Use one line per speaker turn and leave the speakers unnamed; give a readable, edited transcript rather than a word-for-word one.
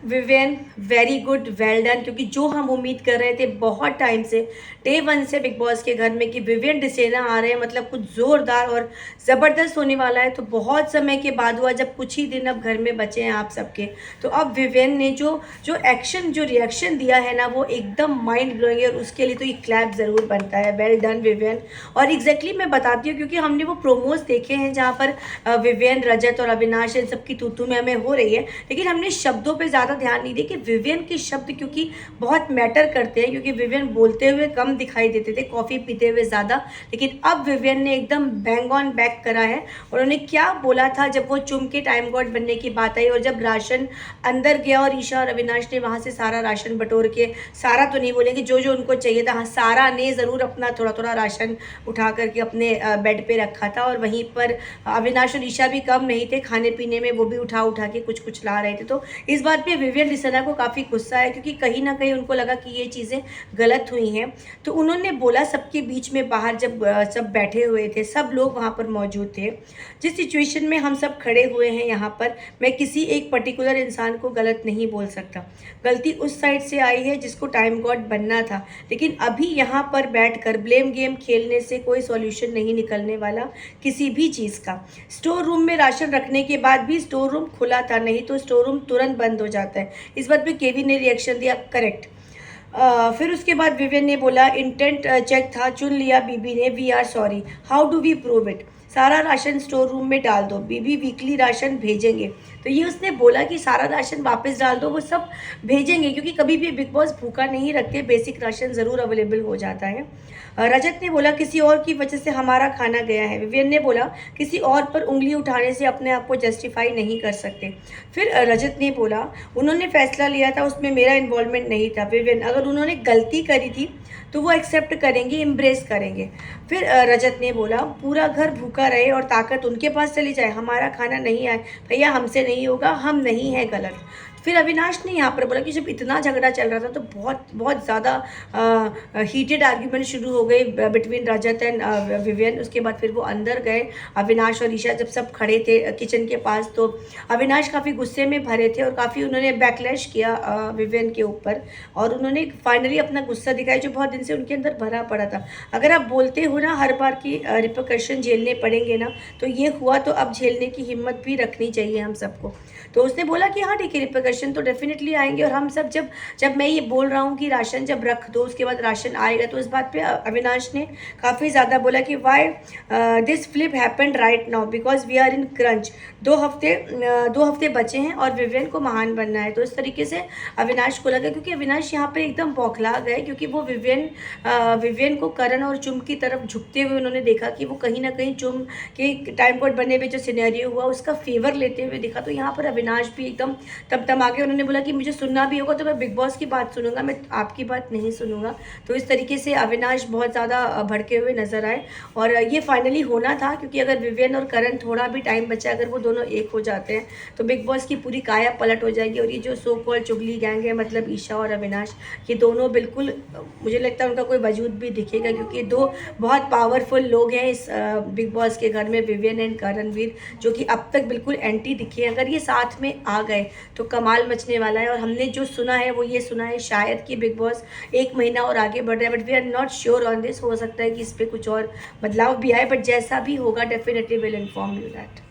Vivian, very good, well done, क्योंकि जो हम उम्मीद कर रहे थे बहुत टाइम से, डे वन से बिग बॉस के घर में कि विवियन डिसेना आ रहे हैं, मतलब कुछ ज़ोरदार और ज़बरदस्त होने वाला है। तो बहुत समय के बाद हुआ, जब कुछ ही दिन अब घर में बचे हैं आप सबके, तो अब विवियन ने जो जो एक्शन, जो रिएक्शन दिया है ना, वो एकदम माइंड ब्लोइंग है, और उसके लिए तो ये क्लैप ज़रूर बनता है। Well done Vivian. और एग्जैक्टली मैं बताती हूँ, क्योंकि हमने वो प्रोमोज देखे हैं जहाँ पर विवियन, रजत और अविनाश इन सबकी तूतू में हमें हो रही है, लेकिन हमने शब्दों पे ज़्यादा ध्यान नहीं दिया कि विवियन के शब्द क्योंकि बहुत मैटर करते हैं, क्योंकि विवियन बोलते हुए कम दिखाई देते थे, कॉफ़ी पीते हुए ज़्यादा, लेकिन अब विवियन ने एकदम बैंग ऑन बैक करा है। और उन्होंने क्या बोला था जब वो चुम के टाइम गॉड बनने की बात आई, और जब राशन अंदर गया और ईशा और अविनाश ने वहाँ से सारा राशन बटोर के, सारा तो नहीं बोलेंगे, जो जो उनको चाहिए था, हाँ सारा ने ज़रूर अपना थोड़ा थोड़ा राशन उठा करके अपने बेड पे रखा था, और वहीं पर अविनाश और ईशा भी कम नहीं थे खाने पीने में, वो भी उठा उठा के कुछ कुछ ला रहे थे। तो इस बात पे विवियन डिसेना को काफ़ी गुस्सा है, क्योंकि कहीं ना कहीं उनको लगा कि ये चीज़ें गलत हुई हैं। तो उन्होंने बोला सबके बीच में, बाहर जब सब बैठे हुए थे, सब लोग वहाँ पर मौजूद थे, जिस सिचुएशन में हम सब खड़े हुए हैं यहाँ पर, मैं किसी एक पर्टिकुलर इंसान को गलत नहीं बोल सकता। गलती उस साइड से आई है जिसको टाइम गॉड बनना था, लेकिन अभी यहाँ पर बैठकर ब्लेम गेम खेलने से कोई सॉल्यूशन नहीं निकलने वाला किसी भी चीज़ का। स्टोर रूम में राशन रखने के बाद भी स्टोर रूम खुला था, नहीं तो स्टोर रूम तुरंत बंद हो जाता है। इस बात पे केविन ने रिएक्शन दिया, करेक्ट। फिर उसके बाद विवियन ने बोला इंटेंट चेक था, चुन लिया बीबी ने, we are sorry, how do we prove it, सारा राशन स्टोर रूम में डाल दो, बीबी वीकली राशन भेजेंगे। तो ये उसने बोला कि सारा राशन वापस डाल दो, वो सब भेजेंगे, क्योंकि कभी भी बिग बॉस भूखा नहीं रखते, बेसिक राशन ज़रूर अवेलेबल हो जाता है। रजत ने बोला किसी और की वजह से हमारा खाना गया है। विवियन ने बोला किसी और पर उंगली उठाने से अपने आप को जस्टिफाई नहीं कर सकते। फिर रजत ने बोला उन्होंने फैसला लिया था, उसमें मेरा इन्वॉल्वमेंट नहीं था। विवियन, अगर उन्होंने गलती करी थी तो वो एक्सेप्ट करेंगे, इम्ब्रेस करेंगे। फिर रजत ने बोला पूरा घर भूखा रहे और ताकत उनके पास चली जाए, हमारा खाना नहीं आए, भैया हमसे नहीं होगा, हम नहीं हैं गलत। फिर अविनाश ने यहाँ पर बोला कि जब इतना झगड़ा चल रहा था तो बहुत बहुत ज़्यादा हीटेड आर्ग्यूमेंट शुरू हो गए बिटवीन रजत एंड विवियन। उसके बाद फिर वो अंदर गए, अविनाश और ईशा जब सब खड़े थे किचन के पास, तो अविनाश काफ़ी गुस्से में भरे थे और काफ़ी उन्होंने बैकलैश किया विवियन के ऊपर, और उन्होंने फाइनली अपना गुस्सा दिखाया जो बहुत दिन से उनके अंदर भरा पड़ा था। अगर आप बोलते हो ना हर बार की रिपरकशन झेलने पड़ेंगे ना, तो ये हुआ, तो अब झेलने की हिम्मत भी रखनी चाहिए हम सबको। तो उसने बोला कि हाँ ठीक है, रिपरकशन तो डेफिनेटली आएंगे, और हम सब जब मैं ये बोल रहा हूँ कि राशन जब रख दो उसके बाद राशन आएगा, तो इस बात पे अविनाश ने काफ़ी ज़्यादा बोला कि why this flip happened right now, because we are in crunch, 2 हफ्ते बचे हैं और विवियन को महान बनना है। तो इस तरीके से अविनाश को लगा, क्योंकि अविनाश यहाँ पर एकदम बौखला गए, क्योंकि वो विवियन को करण और चुम की तरफ झुकते हुए उन्होंने देखा कि वो कहीं ना कहीं चुम के टाइम कोड बनने में जो सिनेरियो हुआ उसका फेवर लेते हुए दिखा। तो यहाँ पर अविनाश भी एकदम तम आगे, उन्होंने बोला कि मुझे सुनना भी होगा तो मैं बिग बॉस की बात सुनूंगा, मैं आपकी बात नहीं सुनूंगा। तो इस तरीके से अविनाश बहुत ज़्यादा भड़के हुए नजर आए, और ये फाइनली होना था, क्योंकि अगर विवियन और करण थोड़ा भी टाइम बचा, अगर वो दोनों एक हो जाते हैं तो बिग बॉस की पूरी काया पलट हो जाएगी। और ये जो सो कॉल चुगली गैंग है, मतलब ईशा और अविनाश, ये दोनों बिल्कुल, मुझे लगता है उनका कोई वजूद भी दिखेगा, क्योंकि दो बहुत पावरफुल लोग हैं इस बिग बॉस के घर में, विवियन एंड करणवीर, जो कि अब तक बिल्कुल एंटी दिखे। अगर ये साथ में आ गए तो कमाल मचने वाला है। और हमने जो सुना है वो ये सुना है शायद कि बिग बॉस 1 महीना और आगे बढ़ रहा है, but we are not sure on this. हो सकता है कि इस पर कुछ और बदलाव भी आए, बट जैसा भी होगा definitely will inform you that.